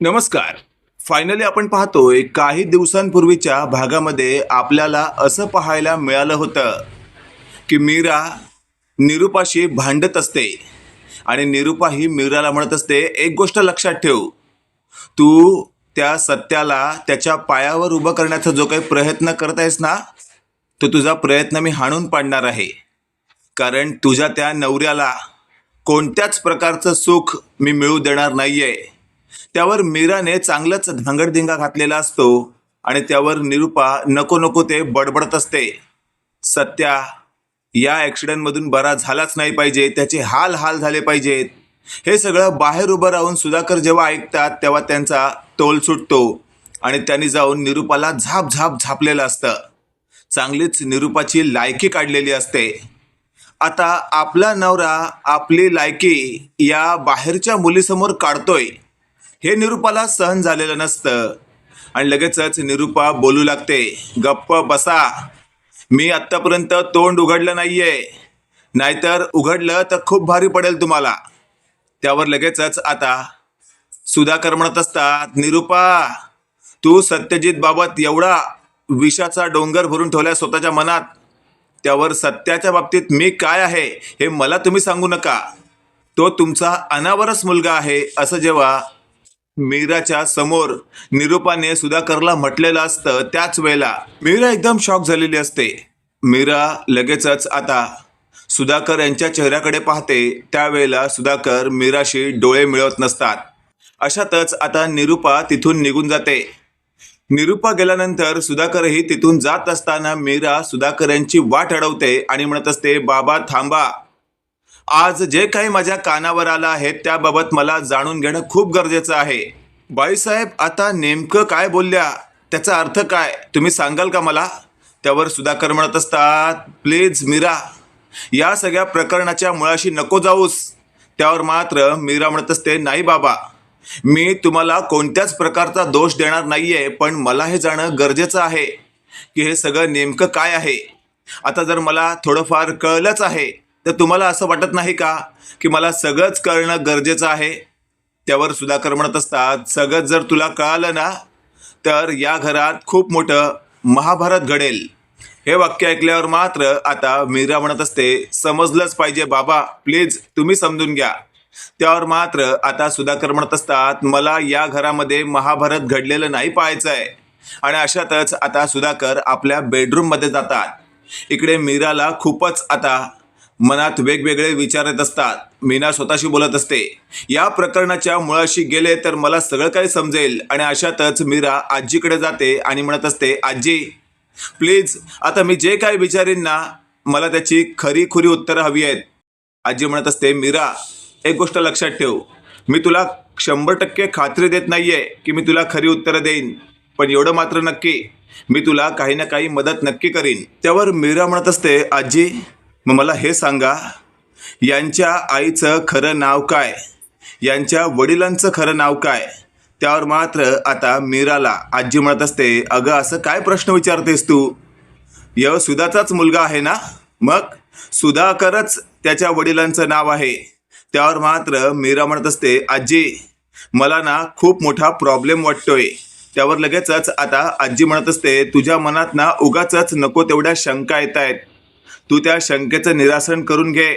नमस्कार. फायनली आपण पाहतोय काही दिवसांपूर्वीच्या भागामध्ये आपल्याला असं पाहायला मिळालं होतं की मीरा निरुपाशी भांडत असते आणि निरुपा ही मीराला म्हणत असते, एक गोष्ट लक्षात ठेव, तू त्या सत्याला त्याच्या पायावर उभं करण्याचा जो काही प्रयत्न करत आहेस ना, तो तुझा प्रयत्न मी हाणून पाडणार आहे. कारण तुझ्या त्या नवऱ्याला कोणत्याच प्रकारचं सुख मी मिळू देणार नाहीये. त्यावर मीराने चांगलंच धांगडधिंगा घातलेला असतो आणि त्यावर निरुपा नको नको ते बडबडत असते. सत्या या ॲक्सिडेंटमधून बरा झालाच नाही पाहिजे, त्याचे हाल हाल झाले पाहिजेत. हे सगळं बाहेर उभं राहून सुधाकर जेव्हा ऐकतात तेव्हा त्यांचा तोल सुटतो आणि त्यांनी जाऊन निरुपाला झाप झाप झापलेलं असतं. चांगलीच निरुपाची लायकी काढलेली असते. आता आपला नवरा आपली लायकी या बाहेरच्या मुलीसमोर काढतोय हे निरुपाला सहन झालेलं नसतं आणि लगेचच निरुपा बोलू लागते, गप्प बसा, मी आत्तापर्यंत तोंड उघडलं नाहीये, नाहीतर उघडलं तर खूप भारी पडेल तुम्हाला. त्यावर लगेचच आता सुधाकर म्हणत असतात, निरुपा तू सत्यजित बाबत एवढा विषाचा डोंगर भरून ठेवलाय स्वतःच्या मनात, त्यावर सत्याच्या बाबतीत मी काय आहे हे मला तुम्ही सांगू नका, तो तुमचा अनावरच मुलगा आहे, असं जेव्हा मीराच्या समोर निरुपाने सुधाकरला म्हटलेलं असतं त्याच वेळेला मीरा एकदम शॉक झालेली असते. मीरा लगेचच आता सुधाकर यांच्या चेहऱ्याकडे पाहते. त्यावेळेला सुधाकर मीराशी डोळे मिळवत नसतात. अशातच आता निरुपा तिथून निघून जाते. निरुपा गेल्यानंतर सुधाकरही तिथून जात असताना मीरा सुधाकर यांची वाट अडवते आणि म्हणत असते, बाबा थांबा, आज जे काही माझ्या कानावर आलं आहे त्याबाबत मला जाणून घेणं खूप गरजेचं आहे. बाईसाहेब आता नेमकं काय बोलल्या, त्याचा अर्थ काय तुम्ही सांगाल का मला? त्यावर सुधाकर म्हणत असतात, प्लीज मीरा, या सगळ्या प्रकरणाच्या मुळाशी नको जाऊस. त्यावर मात्र मीरा म्हणत असते, नाही बाबा, मी तुम्हाला कोणत्याच प्रकारचा दोष देणार नाहीये, पण मला हे जाणं गरजेचं आहे की हे सगळं नेमकं काय आहे. आता जर मला थोडंफार कळलंच आहे तर तुम्हाला असं वाटत नाही का की मला सगळंच कळणं गरजेचं आहे? त्यावर सुधाकर म्हणत असतात, सगळंच जर तुला कळालं ना तर या घरात खूप मोठं महाभारत घडेल. हे वाक्य ऐकल्यावर मात्र आता मीरा म्हणत असते, समजलंच पाहिजे बाबा, प्लीज तुम्ही समजून घ्या. त्यावर मात्र आता सुधाकर म्हणत असतात, मला या घरामध्ये महाभारत घडलेलं नाही पाहायचं आहे. आणि अशातच आता सुधाकर आपल्या बेडरूममध्ये जातात. इकडे मीराला खूपच आता मनात वेगवेगळे विचार येत असतात. मीना स्वतःशी बोलत असते, या प्रकरणाच्या मुळाशी गेले तर मला सगळं काही समजेल. आणि अशातच मीरा आजीकडे जाते आणि म्हणत असते, आजी प्लीज, आता मी जे काही विचारीन ना मला त्याची खरी खुरी उत्तरं हवी आहेत. आजी म्हणत असते, मीरा एक गोष्ट लक्षात ठेव, मी तुला 100% खात्री देत नाहीये की मी तुला खरी उत्तरं देईन, पण एवढं मात्र नक्की, मी तुला काही ना काही मदत नक्की करीन. त्यावर मीरा म्हणत असते, आजी मग मला हे सांगा, यांच्या आईचं खरं नाव काय, यांच्या वडिलांचं खरं नाव काय? त्यावर मात्र आता मीराला आजी म्हणत असते, अगं असं काय प्रश्न विचारतेस तू, सुधाचाच मुलगा आहे ना, मग सुधाकरच त्याच्या वडिलांचं नाव आहे. त्यावर मात्र मीरा म्हणत असते, आजी मला ना खूप मोठा प्रॉब्लेम वाटतोय. त्यावर लगेचच आता आजी म्हणत असते, तुझ्या मनात ना उगाचच नको तेवढ्या शंका येत आहेत, तू त्या शंकेचं निरासन करून घे.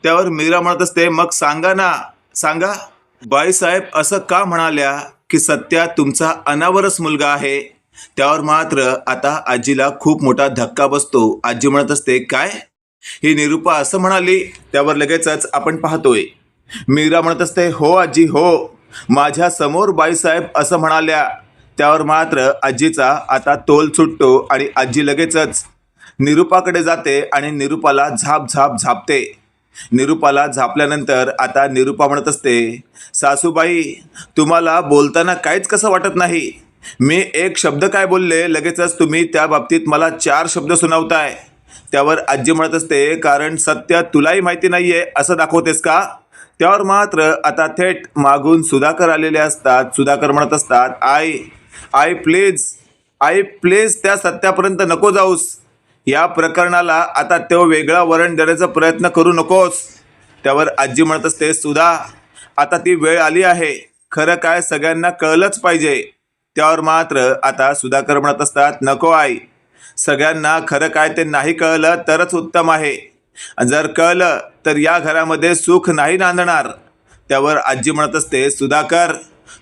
त्यावर मीरा म्हणत असते, मग सांगा ना, सांगा. बाईसाहेब असं का म्हणाल्या की सत्या तुमचा अनावरच मुलगा आहे? त्यावर मात्र आता आजीला खूप मोठा धक्का बसतो. आजी म्हणत असते, काय ही निरुपा असं म्हणाली? त्यावर लगेचच आपण पाहतोय मीरा म्हणत असते, हो आजी हो, माझ्या समोर बाईसाहेब असं म्हणाल्या. त्यावर मात्र आजीचा आता तोल सुटतो आणि आजी लगेचच निरुपाकडे जाते आणि निरुपाला झाप झाप झापते. निरुपाला झापल्यानंतर आता निरुपा म्हणत असते, सासूबाई तुम्हाला बोलताना काहीच कसं वाटत नाही, मी एक शब्द काय बोलले लगेचच तुम्ही त्या बाबतीत मला 4 शब्द सुनावताय. त्यावर आजी म्हणत असते, कारण सत्य तुलाही माहिती नाहीये असं दाखवतेस का? त्यावर मात्र आता थेट मागून सुधाकर आलेले असतात. सुधाकर म्हणत असतात, आई प्लीज त्या सत्यापर्यंत नको जाऊस, या प्रकरणाला आता तो वेगळा वळण देण्याचा प्रयत्न करू नकोस. त्यावर आजी म्हणत असते, सुधा आता ती वेळ आली आहे, खरं काय सगळ्यांना कळलंच पाहिजे. त्यावर मात्र आता सुधाकर म्हणत असतात, नको आई, सगळ्यांना खरं काय ते नाही कळलं तरच उत्तम आहे. आणि जर कळलं तर या घरामध्ये सुख नाही नांदणार. त्यावर आजी म्हणत असते, सुधाकर,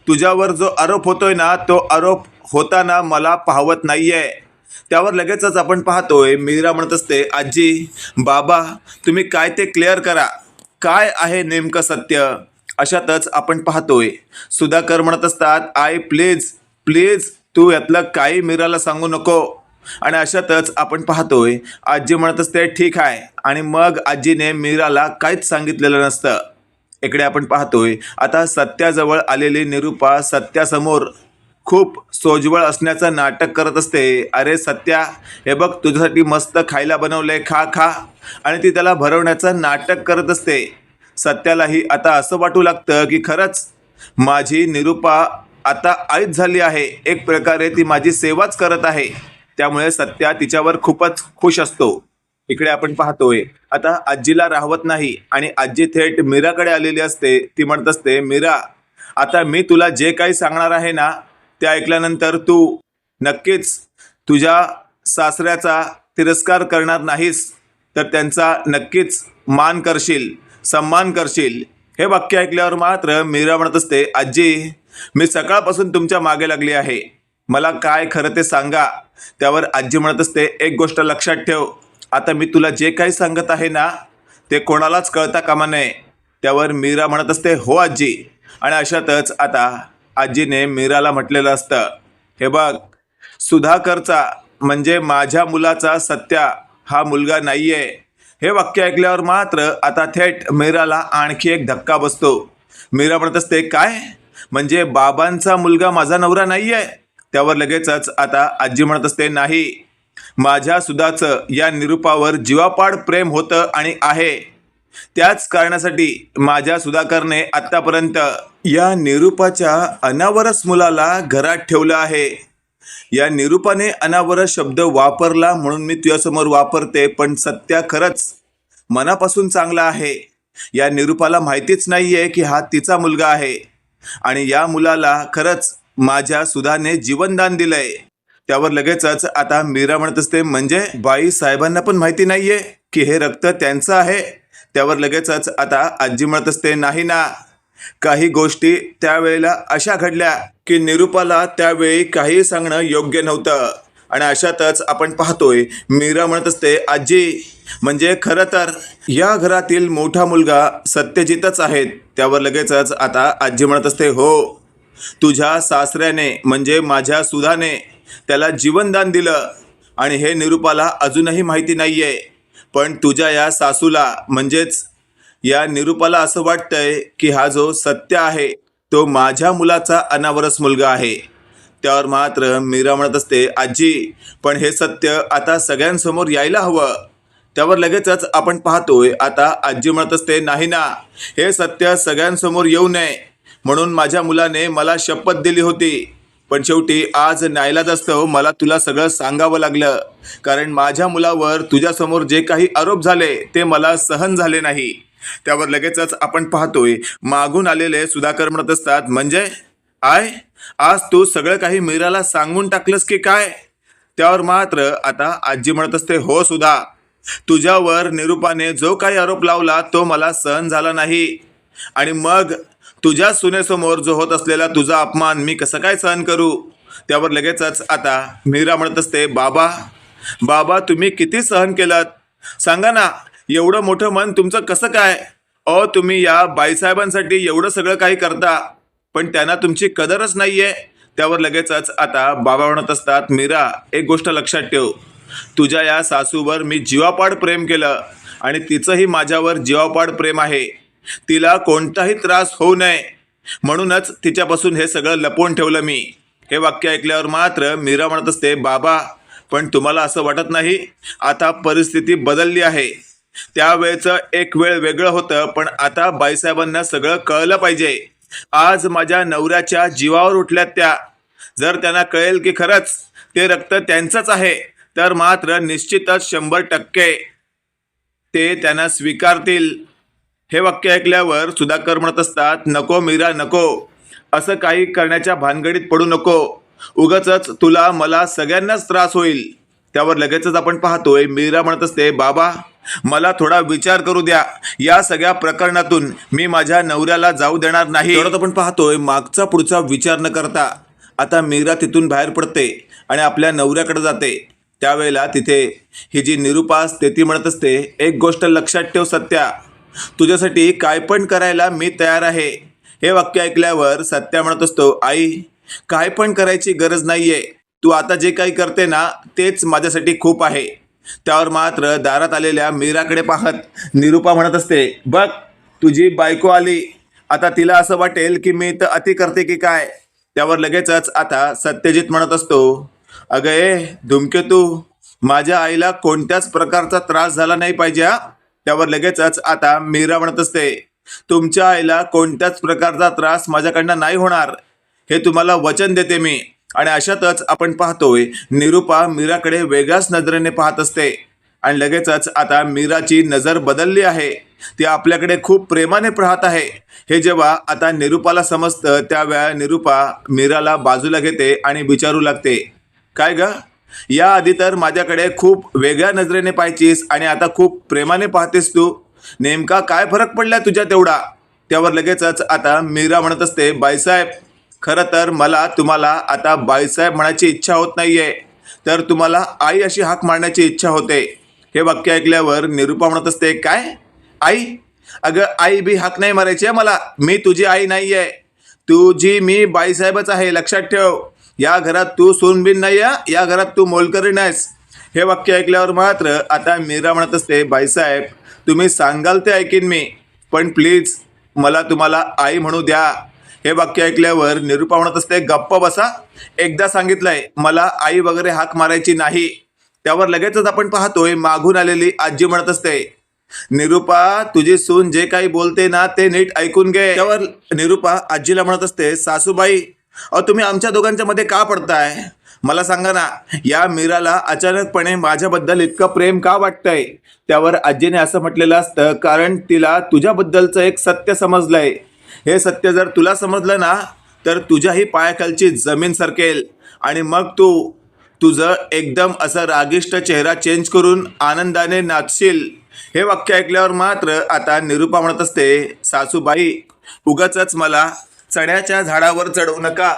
तुझ्यावर जो आरोप होतोय ना, तो आरोप होताना मला पाहवत नाहीये. त्यावर लगेचच आपण पाहतोय मीरा म्हणत असते, आजी, बाबा, तुम्ही काय ते क्लिअर करा, काय आहे नेमकं सत्य. अशातच आपण पाहतोय सुधाकर म्हणत असतात, आई प्लीज प्लीज तू यातलं काही मीराला सांगू नको. आणि अशातच आपण पाहतोय आजी म्हणत असते, ठीक आहे. आणि मग आजीने मीराला काहीच सांगितलेलं नसतं. इकडे आपण पाहतोय आता सत्याजवळ आलेली निरूपा सत्यासमोर खूप सोज्वळ असण्याचं नाटक करत असते. अरे सत्या, हे बघ तुझ्यासाठी मस्त खायला बनवलंय, खा खा. आणि ती त्याला भरवण्याचं नाटक करत असते. सत्यालाही आता असं वाटू लागतं की खरंच माझी निरूपा आता आईच झाली आहे. एक प्रकारे ती माझी सेवाच करत आहे. त्यामुळे सत्या तिच्यावर खूपच खुश असतो. इकडे आपण पाहतोय आता आजीला राहवत नाही आणि आजी थेट मीराकडे आलेली असते. ती म्हणत असते, मीरा, आता मी तुला जे काही सांगणार आहे ना, ते ऐकल्यानंतर तू नक्कीच तुझ्या सासऱ्याचा तिरस्कार करणार नाहीस, तर त्यांचा नक्कीच मान करशील, सन्मान करशील. हे वाक्य ऐकल्यावर मात्र मीरा म्हणत असते, आजी, मी सकाळपासून तुमच्या मागे लागली आहे, मला काय खरं ते सांगा. त्यावर आजी म्हणत असते, एक गोष्ट लक्षात ठेव, आता मी तुला जे काही सांगत आहे ना, ते कोणालाच कळता कामा नये. त्यावर मीरा म्हणत असते, हो आजी. आणि अशातच आता आजीने मीराला म्हटलेलं असतं, हे बघ, सुधाकरचा म्हणजे माझ्या मुलाचा सत्या हा मुलगा नाहीये. हे वाक्य ऐकल्यावर मात्र आता थेट मीराला आणखी एक धक्का बसतो. मीरा म्हणत असते, काय म्हणजे बाबांचा मुलगा माझा नवरा नाहीये. त्यावर लगेचच आता आजी म्हणत असते, नाही, माझ्या सुधाचं या निरूपावर जीवापाड प्रेम होतं आणि आहे. त्याच कारणासाठी माझ्या सुधाकरने आत्तापर्यंत या निरूपाच्या अनावरस मुलाला घरात ठेवलं आहे. या निरूपाने अनावरस शब्द वापरला म्हणून मी तुझ्यासमोर वापरते, पण सत्या खरंच मनापासून चांगला आहे. या निरूपाला माहितीच नाहीये की हा तिचा मुलगा आहे आणि या मुलाला खरंच माझ्या सुधाने जीवनदान दिलंय. त्यावर लगेचच आता मीरा म्हणत असते, म्हणजे बाई साहेबांना पण माहिती नाहीये की हे रक्त त्यांचं आहे. त्यावर लगेचच आता आजी म्हणत असते, नाही ना, काही गोष्टी त्यावेळेला अशा घडल्या की निरूपाला त्यावेळी काही सांगणं योग्य नव्हतं. आणि अशातच आपण पाहतोय मीरा म्हणत असते, आजी, म्हणजे खरं तर या घरातील मोठा मुलगा सत्यजितच आहेत. त्यावर लगेचच आता आजी म्हणत असते, हो, तुझ्या सासऱ्याने म्हणजे माझ्या सुधाने त्याला जीवनदान दिलं आणि हे निरूपाला अजूनही माहिती नाहीये. पण तुझ्या या सासूला म्हणजेच या निरूपाला असं वाटतंय की हा जो सत्य आहे तो माझ्या मुलाचा अनावरस मुलगा आहे. त्यावर मात्र मीरा म्हणत असते, आजी, पण हे सत्य आता सगळ्यांसमोर यायला हवं. त्यावर लगेचच आपण पाहतोय आता आजी म्हणत असते, नाही ना, हे सत्य सगळ्यांसमोर येऊ नये म्हणून माझ्या मुलाने मला शपथ दिली होती. पण शेवटी आज नाईलाजास्तव मला तुला सगळं सांगावं लागलं, कारण माझ्या मुलावर तुझ्यासमोर जे काही आरोप झाले ते मला सहन झाले नाही. त्यावर लगेचच आपण पाहतोय मागून आलेले सुधाकर म्हणत असतात, म्हणजे आज तू सगळं काही मीराला सांगून टाकलंस की काय. त्यावर मात्र आता आजी म्हणत असते, हो सुधा, तुझ्यावर निरूपाने जो काही आरोप लावला तो मला सहन झाला नाही. आणि मग तुझ्या सुनेसमोर जो होत असलेला तुझा अपमान मी कसं काय सहन करू. त्यावर लगेचच आता मीरा म्हणत असते, बाबा, तुम्ही किती सहन केलं सांगा ना, एवढं मोठं मन तुमचं कसं काय. तुम्ही या बाईसाहेबांसाठी एवढं सगळं काही करता, पण त्यांना तुमची कदरच नाहीये. त्यावर लगेचच आता बाबा म्हणत असतात, मीरा, एक गोष्ट लक्षात ठेव, तुझ्या या सासूवर मी जीवापाड प्रेम केलं आणि तिचंही माझ्यावर जीवापाड प्रेम आहे. तिला कोणताही त्रास होऊ नये म्हणूनच तिच्यापासून हे सगळं लपवून ठेवलं मी. हे वाक्य ऐकल्यावर मात्र मीरा म्हणत असते, बाबा, पण तुम्हाला असं वाटत नाही आता परिस्थिती बदलली आहे. त्यावेळेचं एक वेळ वेगळं होतं, पण आता बाईसाहेबांना सगळं कळलं पाहिजे. आज माझ्या नवऱ्याच्या जीवावर उठल्यात त्या. जर त्यांना कळेल की खरंच ते रक्त त्यांचंच आहे तर मात्र निश्चितच 100% ते त्यांना स्वीकारतील. हे वाक्य ऐकल्यावर सुधाकर म्हणत असतात, नको मीरा, नको, असं काही करण्याच्या भानगडीत पडू नको. उगाचच तुला मला सगळ्यांनाच त्रास होईल. त्यावर लगेचच आपण पाहतोय मीरा म्हणत असते, बाबा मला थोडा विचार करू द्या. या सगळ्या प्रकरणातून मी माझ्या नवऱ्याला जाऊ देणार नाही. तेवढ्यात आपण पाहतोय मागचा पुढचा विचार न करता आता मीरा तिथून बाहेर पडते आणि आपल्या नवऱ्याकडे जाते. त्यावेळेला तिथे ही जी निरुपा असते ती म्हणत असते, एक गोष्ट लक्षात ठेव सत्या, तुझ्यासाठी काय पण करायला मी तयार आहे. हे वाक्य ऐकल्यावर सत्या म्हणत असतो, आई काय पण करायची गरज नाहीये. तू आता जे काही करते ना तेच माझ्यासाठी खूप आहे. त्यावर मात्र दारात आलेल्या मीराकडे पाहत निरुपा म्हणत असते, बघ तुझी बायको आली. आता तिला असं वाटेल की मी तर अति करते की काय. त्यावर लगेचच आता सत्यजित म्हणत असतो, अगं ए धूमकेतू, माझ्या आईला कोणत्याच प्रकारचा त्रास झाला नाही पाहिजे हा. त्यावर लगेचच आता मीरा म्हणत असते, तुमच्या आईला कोणत्याच प्रकारचा त्रास माझ्याकडनं नाही होणार, हे तुम्हाला वचन देते मी. आणि अशातच आपण पाहतोय निरुपा मीराकडे वेगळ्याच नजरेने पाहत असते आणि लगेचच आता मीराची नजर बदलली आहे. ती आपल्याकडे खूप प्रेमाने पाहत आहे. हे जेव्हा आता निरुपाला समजतं त्यावेळा निरुपा मीराला बाजूला घेते आणि विचारू लागते, काय ग, याआधी तर माझ्याकडे खूप वेगळ्या नजरेने पाहायचीस आणि आता खूप प्रेमाने पाहतेस तू, नेमका काय फरक पडला तुझ्या तेवढा. त्यावर लगेचच आता मीरा म्हणत असते, बाईसाहेब खरं तर मला तुम्हाला आता बाईसाहेब म्हणायची इच्छा होत नाहीये, तर तुम्हाला आई अशी हाक मारण्याची इच्छा होते. हे वाक्य ऐकल्यावर निरुपा म्हणत असते, काय आई, अगं आई बी हाक नाही मारायची आहे मला, मी तुझी आई नाही आहे, तुझी मी बाईसाहेबच आहे, लक्षात ठेव. या घरात तू सूनबीन नाही आहे, या घरात तू मोलकरी नाहीस. हे वाक्य ऐकल्यावर मात्र आता मीरा म्हणत असते, बाईसाहेब तुम्ही सांगाल ते ऐकीन मी, पण प्लीज मला तुम्हाला आई म्हणू द्या. हे वाक्य ऐकल्यावर निरुपा म्हणत असते, गप्प बसा, एकदा सांगितलंय मला आई वगैरे हाक मारायची नाही. त्यावर लगेचच आपण पाहतोय मागून आलेली आजी म्हणत असते, निरुपा तुझी सून जे काही बोलते ना ते नीट ऐकून घे. त्यावर निरुपा आजीला म्हणत असते, सासूबाई अहो तुम्ही आमच्या दोघांच्या मध्ये का पडताय, मला सांगा ना, या मीराला अचानकपणे माझ्याबद्दल इतकं प्रेम का वाटतंय. त्यावर आजीने असं म्हटलेलं असतं, कारण तिला तुझ्याबद्दलचं एक सत्य समजलंय. हे सत्य जर तुला समजलं ना तर तुझ्याही पायाखालची जमीन सरकेल आणि मग तू तुझं एकदम असं रागिष्ट चेहरा चेंज करून आनंदाने नाचशील. हे वाक्य ऐकल्यावर मात्र आता निरुपा म्हणत असते, सासूबाई उगाचच मला चण्याच्या झाडावर चढवू नका,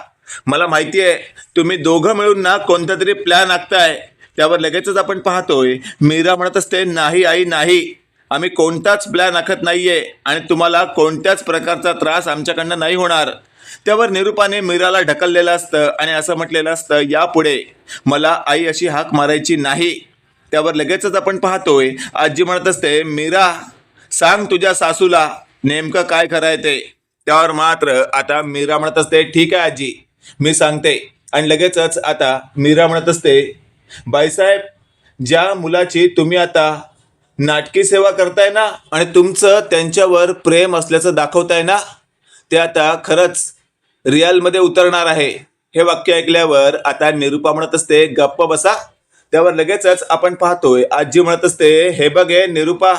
मला माहिती आहे तुम्ही दोघं मिळून ना कोणता तरी प्लॅन आखताय. त्यावर लगेचच आपण पाहतोय मीरा म्हणत असते, नाही आई नाही, आम्ही कोणताच प्लॅन आखत नाहीये आणि तुम्हाला कोणत्याच प्रकारचा त्रास आमच्याकडनं नाही होणार. त्यावर निरुपाने मीराला ढकललेलं असतं आणि असं म्हटलेलं असतं, यापुढे मला आई अशी हाक मारायची नाही. त्यावर लगेचच आपण पाहतोय आजी म्हणत असते, मीरा सांग तुझ्या सासूला नेमकं काय करायचं ते. त्यावर मात्र आता मीरा म्हणत असते, ठीक आहे आजी मी सांगते. आणि लगेचच आता मीरा म्हणत असते, बाईसाहेब ज्या मुलाची तुम्ही आता नाटकी सेवा करताय ना आणि तुमचं त्यांच्यावर प्रेम असल्याचं दाखवताय ना, ते आता खरंच रिअलमध्ये उतरणार आहे. हे वाक्य ऐकल्यावर आता निरुपा म्हणत असते, गप्प बसा. त्यावर लगेचच आपण पाहतोय आजी म्हणत असते, हे बघ हे निरुपा,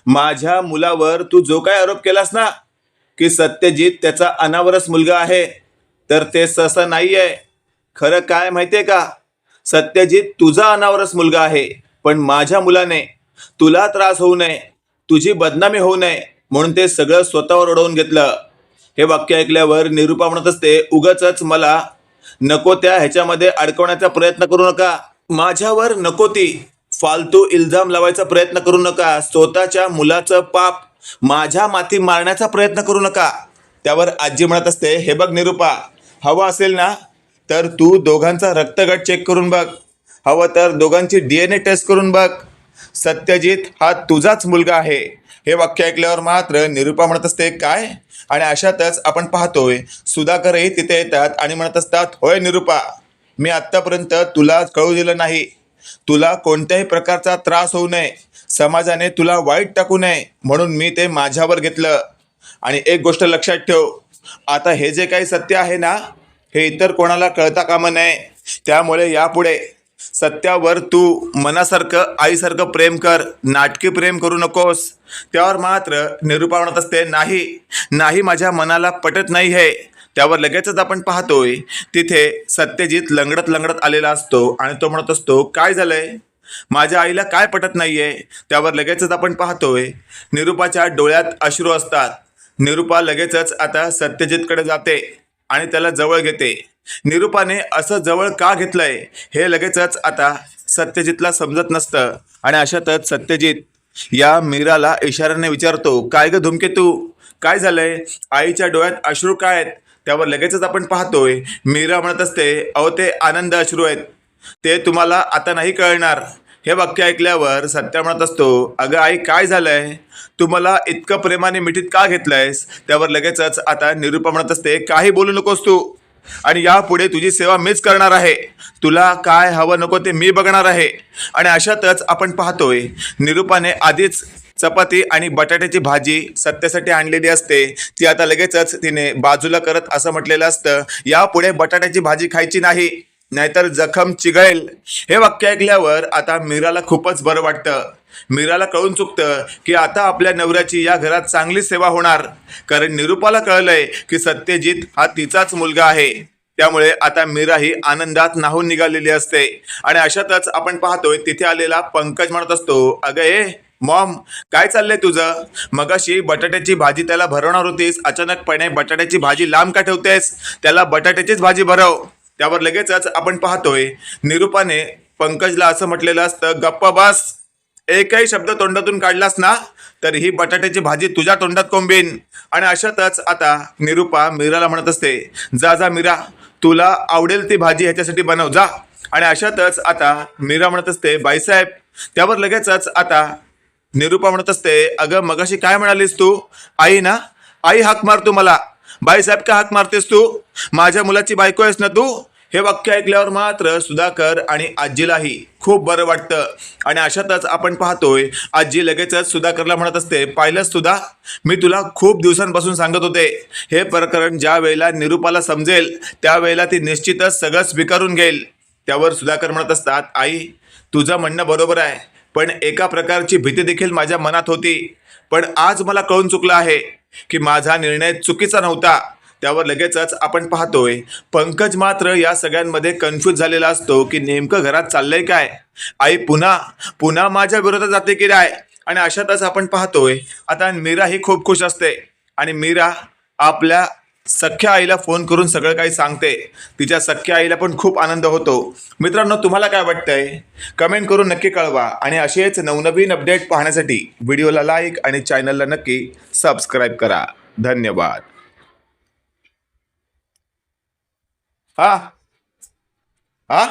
माझ्या मुलावर तू जो काय आरोप केलास ना की सत्यजित त्याचा अनावरस मुलगा आहे, तर ते सहसा नाही आहे. खरं काय माहितीये का, सत्यजित तुझा अनावरस मुलगा आहे, पण माझ्या मुलाने तुला त्रास होऊ नये, तुझी बदनामी होऊ नये म्हणून ते सगळं स्वतःवर ओढवून घेतलं. हे वाक्य ऐकल्यावर निरुपा म्हणत असते, उगाचच मला नको त्या ह्याच्यामध्ये अडकवण्याचा प्रयत्न करू नका, माझ्यावर नको ती फालतू इल्जाम लावायचा प्रयत्न करू नका, स्वतःच्या मुलाचं पाप माझ्या माथी मारण्याचा प्रयत्न करू नका. त्यावर आजी म्हणत असते, हे बघ निरुपा, हवं असेल ना तर तू दोघांचा रक्तगट चेक करून बघ, हवं तर दोघांची DNA टेस्ट करून बघ, सत्यजित हा तुझाच मुलगा आहे. हे वाक्य ऐकल्यावर मात्र निरुपा म्हणत असते, काय. आणि अशातच आपण पाहतोय सुधाकरही तिथे येतात आणि म्हणत असतात, होय निरुपा, मी आत्तापर्यंत तुला कळू दिलं नाही, तुला कोणत्याही प्रकारचा त्रास होऊ नये, समाजाने तुला वाईट टाकू नये म्हणून मी ते माझ्यावर घेतलं. आणि एक गोष्ट लक्षात ठेव, आता हे जे काही सत्य आहे ना हे इतर कोणाला कळता कामा नये. त्यामुळे यापुढे सत्यावर तू मनासारखं आईसारखं प्रेम कर, नाटकी प्रेम करू नकोस. त्यावर मात्र निरुपा म्हणत असते, नाही नाही, माझ्या मनाला पटत नाही हे, त्यावर लगेचच आपण पाहतोय तिथे सत्यजित लंगडत लंगडत आलेला असतो आणि तो म्हणत असतो, काय झालंय, माझ्या आईला काय पटत नाहीये. त्यावर लगेचच आपण पाहतोय निरुपाच्या डोळ्यात अश्रू असतात. निरुपा लगेचच आता सत्यजितकडे जाते आणि त्याला जवळ घेते. निरुपाने असं जवळ का घेतलंय हे लगेचच आता सत्यजितला समजत नसतं आणि अशातच सत्यजित या मीराला इशाऱ्याने विचारतो, काय ग धूमकेतू, काय झालंय, आईच्या डोळ्यात अश्रू काय आहेत. त्यावर लगेचच आपण पाहतोय मीरा म्हणत असते, अहो ते आनंद अश्रू आहेत, ते तुम्हाला आता नाही कळणार. हे वाक्य ऐकल्यावर सत्या म्हणत असतो, अगं आई काय झालंय, तू मला इतकं प्रेमाने मिठीत का घेतलंयस. त्यावर लगेचच आता निरुपा म्हणत असते, काही बोलू नकोस तू, आणि यापुढे तुझी सेवा मीच करणार आहे, तुला काय हवं नको ते मी बघणार आहे. आणि अशातच आपण पाहतोय निरुपाने आधीच चपाती आणि बटाट्याची भाजी सत्यासाठी आणलेली असते. ती आता लगेचच तिने बाजूला करत असं म्हटलेलं असतं, यापुढे बटाट्याची भाजी खायची नाही, नाहीतर जखम चिघळेल. हे वाक्य ऐकल्यावर आता मीराला खूपच बरं वाटतं. मीराला कळून चुकतं की आता आपल्या नवऱ्याची या घरात चांगली सेवा होणार, कारण निरुपाला कळलंय की सत्यजित हा तिचाच मुलगा आहे. त्यामुळे आता मीरा ही आनंदात न्हावून निघालेली असते. आणि अशातच आपण पाहतोय तिथे आलेला पंकज म्हणत असतो, अगं ए मॉम, काय चाललंय तुझं, मगाशी बटाट्याची भाजी त्याला भरवणार होतीस, अचानकपणे बटाट्याची भाजी लांब का ठेवतेस, त्याला बटाट्याचीच भाजी भरव. त्यावर लगेचच आपण पाहतोय निरुपाने पंकजला असं म्हटलेलं असतं, गप्पा बस, एकही शब्द तोंडातून काढलास ना तर ही बटाट्याची भाजी तुझ्या तोंडात कोंबीन. आणि अशातच आता निरुपा मीराला म्हणत असते, जा जा मीरा, तुला आवडेल ती भाजी ह्याच्यासाठी बनव जा. आणि अशातच आता मीरा म्हणत असते, बाईसाहेब. त्यावर लगेचच आता निरुपा म्हणत असते, अगं मगाशी काय म्हणालीस तू, आई ना, आई हाक मार तू मला, बाईसाहेब का हाक मारतेस तू, माझ्या मुलाची बायको आहेस ना तू. हे वाक्य ऐकल्यावर मात्र सुधाकर आणि आजीलाही खूप बरं वाटतं. आणि अशातच आपण पाहतोय आजी लगेचच सुधाकरला म्हणत असते, पाहिलंच सुधा, मी तुला खूप दिवसांपासून सांगत होते, हे प्रकरण ज्या वेळेला निरुपाला समजेल त्यावेळेला ती निश्चितच सगळं स्वीकारून घेईल. त्यावर सुधाकर म्हणत असतात, आई तुझं म्हणणं बरोबर आहे, पण एका प्रकारची भीती देखील माझ्या मनात होती, पण आज मला कळून चुकलं आहे की माझा निर्णय चुकीचा नव्हता. त्यावर लगेचच आपण पाहतोय पंकज मात्र या सगळ्यांमध्ये कन्फ्यूज झालेला असतो की नेमकं घरात चाललंय काय, आई पुन्हा पुन्हा माझ्या विरोधात जाते की काय. आणि अशातच आपण पाहतोय आता मीरा ही खूप खुश असते आणि मीरा आपल्या सख्या आईला फोन करून सगळं काही सांगते. तिच्या सख्या आईला पण खूप आनंद होतो. मित्रांनो, तुम्हाला काय वाटतंय कमेंट करून नक्की कळवा. आणि असेच नवनवीन अपडेट पाहण्यासाठी व्हिडिओला लाईक आणि चॅनलला नक्की सबस्क्राईब करा. धन्यवाद. हा हा